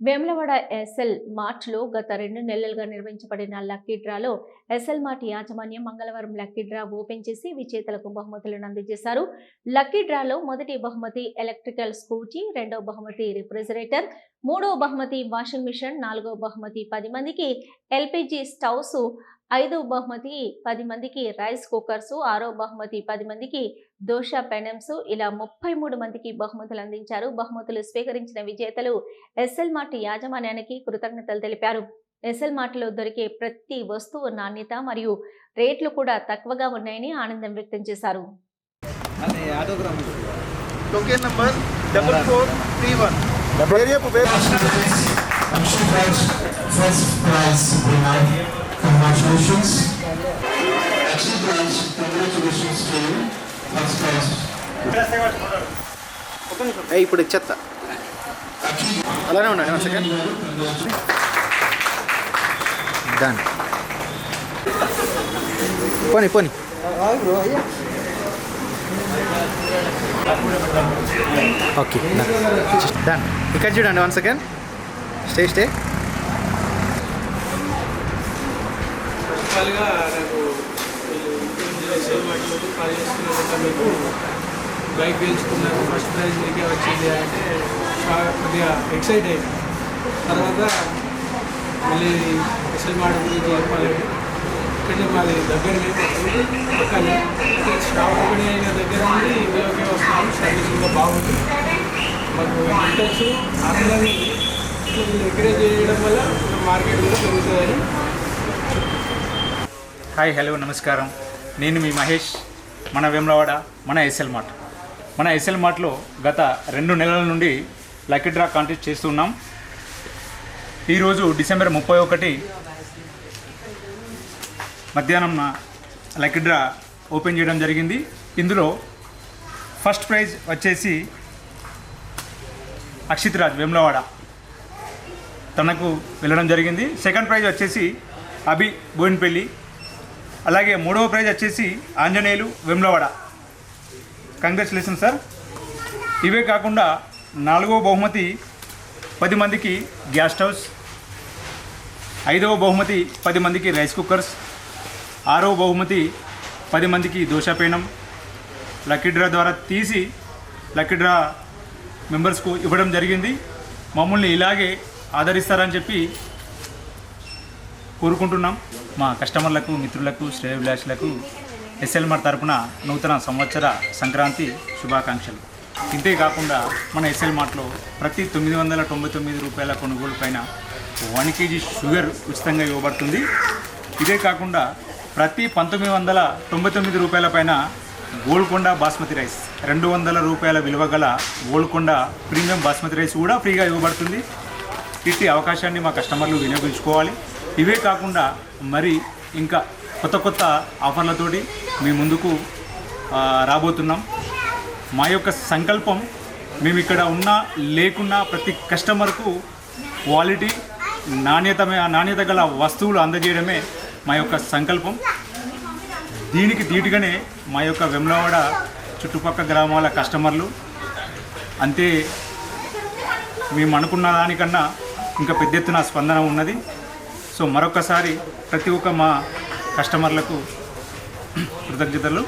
Vemulawada SL మార్ట్లో గత 2 నెలలుగా నిర్వహించబడిన lucky డ్రాలో ఎస్ఎల్ మార్ట్ యాజమాన్యం మంగళవారం లక్కీ డ్రా ఓపెన్ చేసి విజేతలకు బహుమతులను అందజేశారు. లక్కీ డ్రాలో మొదటి బహుమతి ఎలక్ట్రికల్ స్కూటీ, రెండవ బహుమతి రిఫ్రిజిరేటర్, మూడవ బహుమతి వాషింగ్ మిషన్, నాలుగవ బహుమతి 10 మందికి ఎల్పిజి స్టవ్స్, ఐదవ బహుమతి 10 మందికి రైస్ కుక్కర్స్, ఆరవ బహుమతి 10 మందికి దోశ పెనమ్స్, ఇలా 33 మందికి బహుమతులు అందించారు. బహుమతులు స్వీకరించిన విజేతలు ఎస్ఎల్ మార్ట్ యాజమాన్యానికి కృతజ్ఞతలు తెలిపారు. ఎస్ఎల్ మార్ట్లో దొరికే ప్రతి వస్తువు నాణ్యత మరియు రేట్లు కూడా తక్కువగా ఉన్నాయని ఆనందం వ్యక్తం చేశారు. Congratulations. Excellent prize. Congratulations to you. First prize. ఇప్పుడు ఇచ్చేస్తా అలానే ఉండండి. 1 సెకండ్ డన్. పోనీ పోనీ ఓకే డన్. ఇక్కడ చూడండి. 1 సెకండ్ స్టే నాకు మీకు బైక్ గెలుచుకున్నాను, ఫస్ట్ ప్రైజ్ మీకే వచ్చింది అంటే కొద్దిగా ఎక్సైట్ అయ్యింది. తర్వాత మళ్ళీ ఎస్ఎల్ మార్ట్ గురించి చెప్పాలి. ఇక్కడ మాది దగ్గరనే పక్కనే స్టాప్ ఓపెన్ అయిన దగ్గర నుండి ఇందులోకే వస్తున్నాము. సర్వీస్ కూడా బాగుంది. మాకు ఇంట్రెస్ట్ ఆనందాన్ని ఎంకరేజ్ చేయడం వల్ల మార్కెట్ కూడా పెరుగుతుందని. హాయ్, హలో, నమస్కారం. నేను మీ మహేష్. మన వేములవాడ మన ఎస్ఎల్ మార్ట్. మన ఎస్ఎల్ మార్ట్లో గత 2 నెలల నుండి లక్కీ డ్రా కాంటెస్ట్ చేస్తున్నాం. ఈరోజు డిసెంబర్ 31 మధ్యాహ్నం లక్కీ డ్రా ఓపెన్ చేయడం జరిగింది. ఇందులో ఫస్ట్ ప్రైజ్ వచ్చేసి అక్షిత్ రాజ్ వేములవాడ తనకు వెళ్ళడం జరిగింది. సెకండ్ ప్రైజ్ వచ్చేసి అభి బోయిన్పల్లి. అలాగే మూడవ ప్రైజ్ వచ్చేసి ఆంజనేయులు వేములవాడ. Congratulation sir. ఇవే కాకుండా నాలుగవ బహుమతి 10 మందికి గ్యాస్ స్టవ్స్, ఐదవ బహుమతి 10 మందికి రైస్ కుక్కర్స్, ఆరవ బహుమతి 10 మందికి దోశ పేనం లక్కీ డ్రా ద్వారా తీసి లక్కీ డ్రా మెంబర్స్కు ఇవ్వడం జరిగింది. మమ్మల్ని ఇలాగే ఆదరిస్తారని చెప్పి కోరుకుంటున్నాం. మా కస్టమర్లకు, మిత్రులకు, శ్రేయోభిలాషులకు ఎస్ఎల్ మార్ట్ తరపున నూతన సంవత్సర సంక్రాంతి శుభాకాంక్షలు. ఇంతేకాకుండా మన ఎస్ఎల్ మార్ట్లో ప్రతి 999 రూపాయల కొనుగోలు పైన 1 కేజీ షుగర్ ఉచితంగా ఇవ్వబడుతుంది. ఇదే కాకుండా ప్రతి 1999 రూపాయల పైన గోల్కొండ బాస్మతి రైస్, 200 రూపాయల విలువ గల గోల్కొండ ప్రీమియం బాస్మతి రైస్ కూడా ఫ్రీగా ఇవ్వబడుతుంది. ఇట్టి అవకాశాన్ని మా కస్టమర్లు వినియోగించుకోవాలి. ఇవే కాకుండా మరి ఇంకా కొత్త ఆఫర్లతోటి మీ ముందుకు రాబోతున్నాం. మా యొక్క సంకల్పం మేము ఇక్కడ ఉన్నా లేకున్నా ప్రతి కస్టమర్కు క్వాలిటీ, నాణ్యత గల వస్తువులు అందజేయడమే మా యొక్క సంకల్పం. దీనికి ధీటుగానే మా యొక్క వేములవాడ చుట్టుపక్కల గ్రామాల కస్టమర్లు అంతే మేము అనుకున్న దానికన్నా ఇంకా పెద్ద ఎత్తున స్పందన ఉన్నది. సో మరొకసారి ప్రతి ఒక్క మా కస్టమర్లకు కృతజ్ఞతలు.